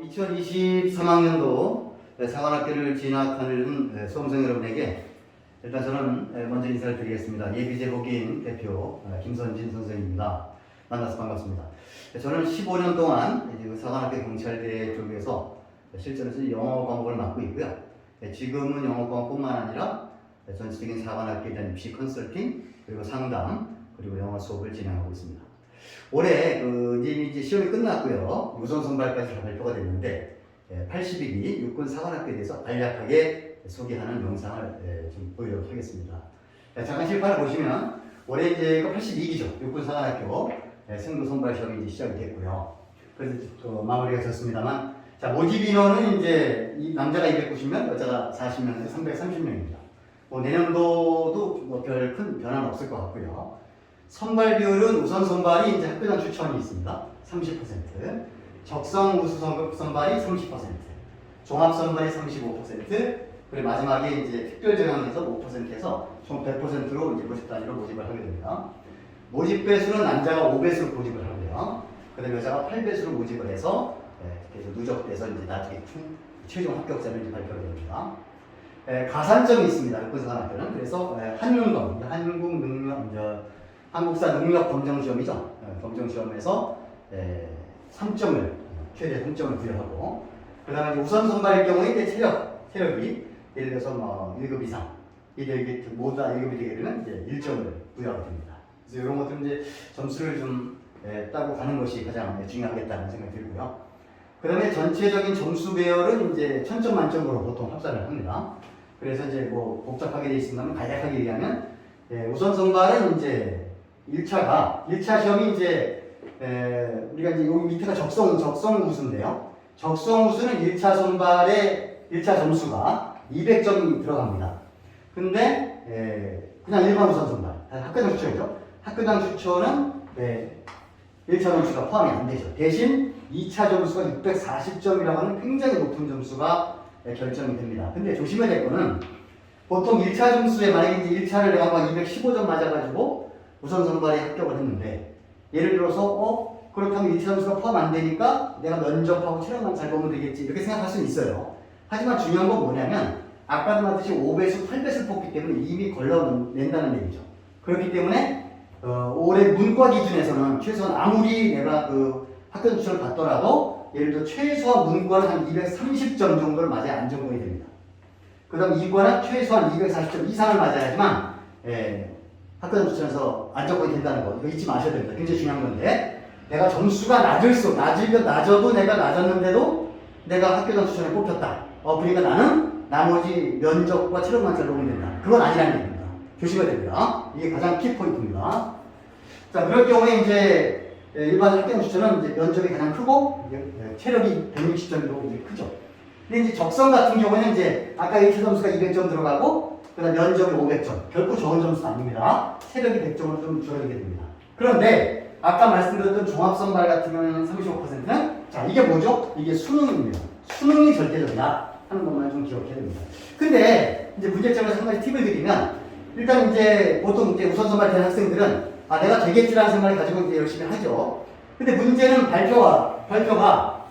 2023학년도 사관학교를 진학하는 수험생 여러분에게 일단 저는 먼저 인사를 드리겠습니다. 예비제복인 대표 김선진 선생입니다. 만나서 반갑습니다. 저는 15년 동안 사관학교 경찰대 쪽에서 실제로 영어 과목을 맡고 있고요. 지금은 영어 과목뿐만 아니라 전체적인 사관학교에 대한 입시 컨설팅, 그리고 상담, 그리고 영어 수업을 진행하고 있습니다. 올해 이제 시험이 끝났고요. 우선 선발까지 다 발표가 됐는데 80일이 육군 사관학교에 대해서 간략하게 소개하는 영상을 좀 보여드리도록 하겠습니다. 잠깐 실판을 보시면 올해 이제 82기죠. 육군 사관학교 승도 선발 시험이 이제 시작이 됐고요. 그래서 마무리가 됐습니다만, 자, 모집 인원은 이제 남자가 290명, 여자가 40명에서 330명입니다. 내년도도 별 큰 변화는 없을 것 같고요. 선발 비율은 우선 선발이 이제 학교장 추천이 있습니다. 30%, 적성 우수 선발이 30%, 종합 선발이 35%, 그리고 마지막에 이제 특별 전형에서 5%에서 총 100%로 이제 모집 단위로 모집을 하게 됩니다. 모집 배수는 남자가 5배수로 모집을 하고요. 그다음에 여자가 8배수로 모집을 해서 그래서 누적돼서 이제 나중에 최종 합격자를 이제 발표가 됩니다. 가산점이 있습니다. 육군사관학교는. 그래서 한능검, 한국사 능력 검정 시험이죠. 검정 시험에서 3점을 최대 3점을 부여하고, 그다음에 우선 선발일 경우에 이제 체력이 예를 들어서 1급 이상, 이게 모두 다 1급이 되게 되면 이제 1점을 부여하게 됩니다. 그래서 이런 것들은 이제 점수를 좀 따고 가는 것이 가장 중요하겠다는 생각이 들고요. 그다음에 전체적인 점수 배열은 이제 1000점 만점으로 보통 합산을 합니다. 그래서 이제 뭐 복잡하게 되어 있습니다만 간략하게 얘기하면 우선 선발은 이제 1차 시험이 이제 우리가 이제 여기 밑에가 적성 우수인데요. 적성 우수는 1차 선발의 1차 점수가 200점이 들어갑니다. 근데 그냥 일반 우선 선발, 학교장 추천이죠. 학교장 추천은 1차 점수가 포함이 안 되죠. 대신 2차 점수가 640점이라고 하는 굉장히 높은 점수가 결정이 됩니다. 근데 조심해야 될 거는 보통 1차 점수에 만약에 이제 1차를 내가 막 215점 맞아가지고 우선 선발에 합격을 했는데, 예를 들어서 그렇다면 1차 점수가 포함 안 되니까 내가 면접하고 체력만 잘 보면 되겠지 이렇게 생각할 수는 있어요. 하지만 중요한 건 뭐냐면 아까도 말했듯이 5배수, 8배수 뽑기 때문에 이미 걸러낸다는 얘기죠. 그렇기 때문에 올해 문과 기준에서는 최소한 아무리 내가 학교 추천을 받더라도 예를 들어 최소한 문과는 한 230점 정도를 맞아야 안전공이 됩니다. 그 다음 이과는 최소한 240점 이상을 맞아야지만 학교 추천에서 안전공이 된다는 거, 이거 잊지 마셔야 됩니다. 굉장히 중요한 건데, 내가 점수가 낮아도 내가 낮았는데도 내가 학교장 추천에 뽑혔다. 그러니까 나는 나머지 면접과 체력만 잘 놓으면 된다. 그건 아니라는 얘기입니다. 조심해야 됩니다. 이게 가장 키포인트입니다. 자, 그럴 경우에 이제 일반 학교장 추천은 이제 면접이 가장 크고 체력이 160점으로 이제 크죠. 근데 이제 적성 같은 경우에는 이제 아까 1차 점수가 200점 들어가고 그다음 면접이 500점. 결코 적은 점수는 아닙니다. 체력이 100점으로 좀 줄어들게 됩니다. 그런데 아까 말씀드렸던 종합선발 같은 경우에는 35%는 자, 이게 뭐죠? 이게 수능입니다. 수능이 절대적이다 하는 것만 좀 기억해야 됩니다. 근데 이제 문제점에서 한 가지 팁을 드리면, 일단 이제 보통 이제 우선 선발 된 학생들은 내가 되겠지라는 생각을 가지고 이제 열심히 하죠. 근데 문제는 발표가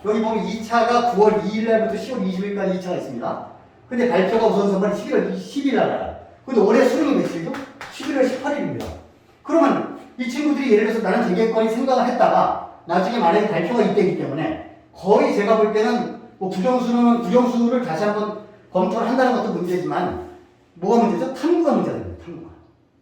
여기 보면 2차가 9월 2일 날부터 10월 20일까지 2차가 있습니다. 근데 발표가 우선 선발이 11월 10일 날 나요. 근데 올해 수능이 며칠이죠? 11월 18일입니다. 그러면 이 친구들이 예를 들어서 나는 되겠거니 생각을 했다가 나중에 만약에 발표가 이때이기 때문에 거의 제가 볼 때는 뭐 부정수를 다시 한번 검토를 한다는 것도 문제지만 뭐가 문제죠? 탐구가 문제가 됩니다. 탐구가.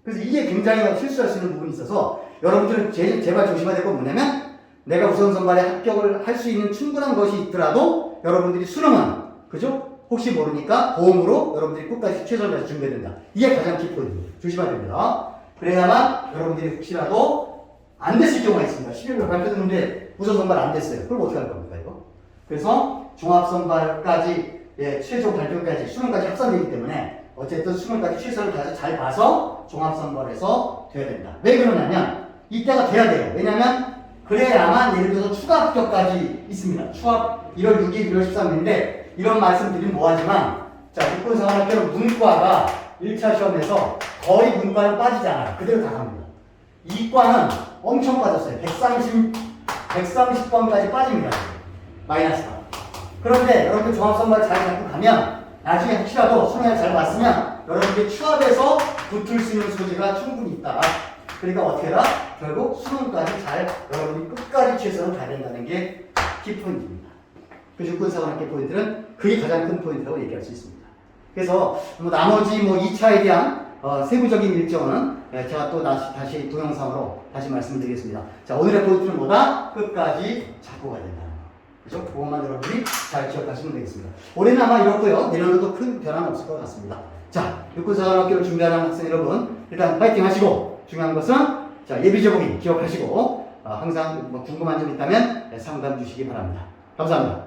그래서 이게 굉장히 실수할 수 있는 부분이 있어서 여러분들은 제발 조심해야 될 건 뭐냐면, 내가 우선 선발에 합격을 할 수 있는 충분한 것이 있더라도 여러분들이 수능은, 그죠? 혹시 모르니까 보험으로 여러분들이 끝까지 최선을 다해서 준비해야 된다. 이게 가장 키포인트입니다. 조심해야 됩니다. 그래야만 여러분들이 혹시라도 안 됐을 경우가 있습니다. 11월 발표됐는데 우선 선발 안 됐어요. 그럼 어떻게 할 겁니까, 이거? 그래서 종합 선발까지, 최종 발표까지, 수능까지 합산되기 때문에 어쨌든 수능까지 최선을 다해서 잘 봐서 종합 선발에서 돼야 된다. 왜 그러냐면 이때가 돼야 돼요. 왜냐면 그래야만 예를 들어서 추가 합격까지 있습니다. 추합 1월 6일, 1월 13일인데 이런 말씀 드리면 뭐하지만, 자, 육군사관학교는 문과가 1차 시험에서 거의 문과는 빠지지 않아요. 그대로 다 갑니다. 이과는 엄청 빠졌어요. 130번까지 빠집니다. 마이너스가. 그런데 여러분들 종합선발 잘 잡고 가면 나중에 혹시라도 수능에 잘 봤으면 여러분들이 추합에서 붙을 수 있는 소지가 충분히 있다. 그러니까 어떻게 해라? 결국 수능까지 잘 여러분이 끝까지 최선을 다해야 된다는 게 키포인트입니다. 그 육군사관학교 포인트는 그게 가장 큰 포인트라고 얘기할 수 있습니다. 그래서 뭐 나머지 뭐 2차에 대한 세부적인 일정은 제가 또 다시 동영상으로 다시 말씀드리겠습니다. 자, 오늘의 포인트는 뭐다? 끝까지 잡고 가야 된다는 거. 그죠? 그것만 여러분이 잘 기억하시면 되겠습니다. 올해는 아마 이렇고요. 내년에도 큰 변화는 없을 것 같습니다. 자, 육군사관학교를 준비하는 학생 여러분, 일단 파이팅 하시고, 중요한 것은 자, 예비제복인 기억하시고, 항상 뭐 궁금한 점 있다면 상담 주시기 바랍니다. 감사합니다.